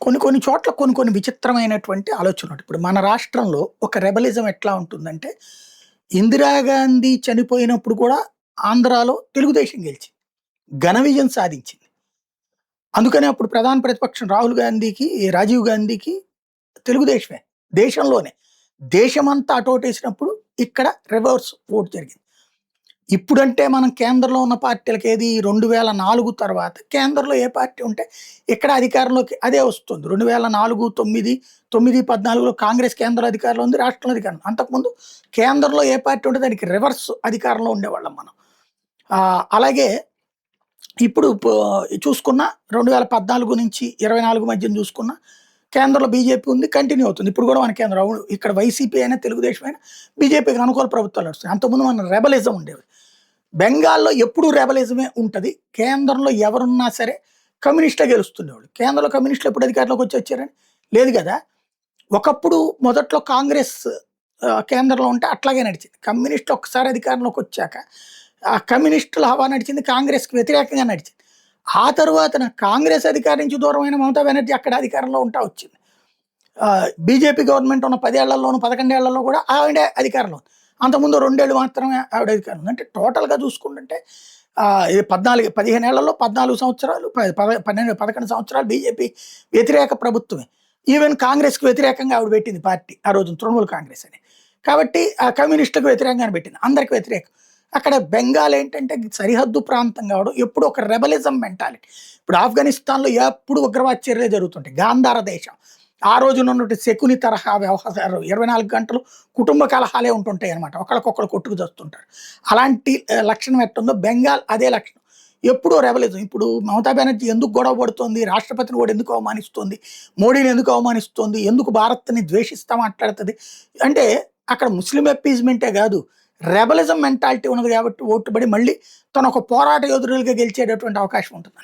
కొన్ని కొన్ని చోట్ల కొన్ని కొన్ని విచిత్రమైనటువంటి ఆలోచనలు. ఇప్పుడు మన రాష్ట్రంలో ఒక రెబలిజం ఎట్లా ఉంటుందంటే, ఇందిరాగాంధీ చనిపోయినప్పుడు కూడా ఆంధ్రాలో తెలుగుదేశం గెలిచింది. ఘన విజయం సాధించింది. అందుకనే అప్పుడు ప్రధాన ప్రతిపక్షం రాహుల్ గాంధీకి, రాజీవ్ గాంధీకి తెలుగుదేశమే. దేశంలోనే. దేశమంతా అటోటేసినప్పుడు ఇక్కడ రివర్స్ ఓట్ జరిగింది. ఇప్పుడంటే మనం కేంద్రంలో ఉన్న పార్టీలకి ఏది 2004 తర్వాత కేంద్రంలో ఏ పార్టీ ఉంటే ఇక్కడ అధికారంలోకి అదే వస్తుంది. 2004, 9, 9, 14లో కాంగ్రెస్ కేంద్ర అధికారంలో ఉంది, రాష్ట్రంలో అధికారం. అంతకుముందు కేంద్రంలో ఏ పార్టీ ఉంటే దానికి రివర్స్ అధికారంలో ఉండేవాళ్ళం మనం. అలాగే ఇప్పుడు చూసుకున్న 2014 నుంచి 24 మధ్యన చూసుకున్న కేంద్రంలో బీజేపీ ఉంది, కంటిన్యూ అవుతుంది. ఇప్పుడు కూడా మన కేంద్రం ఇక్కడ వైసీపీ అయినా తెలుగుదేశం అయినా బీజేపీకి అనుకూల ప్రభుత్వాలు వస్తున్నాయి. అంతకుముందు మన రెబలిజం ఉండేవి. బెంగాల్లో ఎప్పుడూ రెబలిజమే ఉంటుంది. కేంద్రంలో ఎవరున్నా సరే కమ్యూనిస్టులే గెలుస్తుండేవాళ్ళు. కేంద్రంలో కమ్యూనిస్టులు ఎప్పుడు అధికారంలోకి వచ్చారని లేదు కదా. ఒకప్పుడు మొదట్లో కాంగ్రెస్ కేంద్రంలో ఉంటే అట్లాగే నడిచింది. కమ్యూనిస్టులు ఒక్కసారి అధికారంలోకి వచ్చాక ఆ కమ్యూనిస్టుల హవా నడిచింది, కాంగ్రెస్కి వ్యతిరేకంగా నడిచింది. ఆ తర్వాత కాంగ్రెస్ అధికారం నుంచి దూరమైన మమతా బెనర్జీ అక్కడ అధికారంలో ఉంటా వచ్చింది. బీజేపీ గవర్నమెంట్ ఉన్న 10 ఏళ్లలోనూ 11 ఏళ్లలో కూడా ఆవిడే అధికారంలో ఉంది. అంతకుముందు 2 ఏళ్ళు మాత్రమే ఆవిడ అధికారం ఉంది. అంటే టోటల్గా చూసుకుంటుంటే 15 ఏళ్లలో 14 సంవత్సరాలు 11 సంవత్సరాలు బీజేపీ వ్యతిరేక ప్రభుత్వమే. ఈవెన్ కాంగ్రెస్కి వ్యతిరేకంగా ఆవిడ పెట్టింది పార్టీ ఆ రోజు తృణమూల్ కాంగ్రెస్ అని. కాబట్టి ఆ కమ్యూనిస్టులకు వ్యతిరేకంగానే పెట్టింది, అందరికి వ్యతిరేకం. అక్కడ బెంగాల్ ఏంటంటే సరిహద్దు ప్రాంతం కావడం, ఎప్పుడు ఒక రెబలిజం మెంటాలిటీ. ఇప్పుడు ఆఫ్ఘనిస్తాన్లో ఎప్పుడు ఉగ్రవాద చర్యలే జరుగుతుంటాయి. గాంధార దేశం ఆ రోజున ఉన్నటువంటి శకుని తరహా వ్యవహారాలు 24 గంటలు కుటుంబ కలహాలే ఉంటుంటాయి అనమాట. ఒకరికొకరు కొట్టుకు చేస్తుంటారు. అలాంటి లక్షణం ఎట్టుందో బెంగాల్ అదే లక్షణం. ఎప్పుడూ రెబలిజం. ఇప్పుడు మమతా బెనర్జీ ఎందుకు గొడవ పడుతోంది, రాష్ట్రపతిని కూడా ఎందుకు అవమానిస్తోంది, మోడీని ఎందుకు అవమానిస్తోంది, ఎందుకు భారత్ని ద్వేషిస్తా మాట్లాడుతుంది అంటే అక్కడ ముస్లిం అప్పీజ్మెంటే కాదు, రెబలిజం మెంటాలిటీ ఉన్నది కాబట్టి ఓటుబడి మళ్ళీ తను ఒక పోరాట యోధులుగా గెలిచేటటువంటి అవకాశం ఉంటుంది.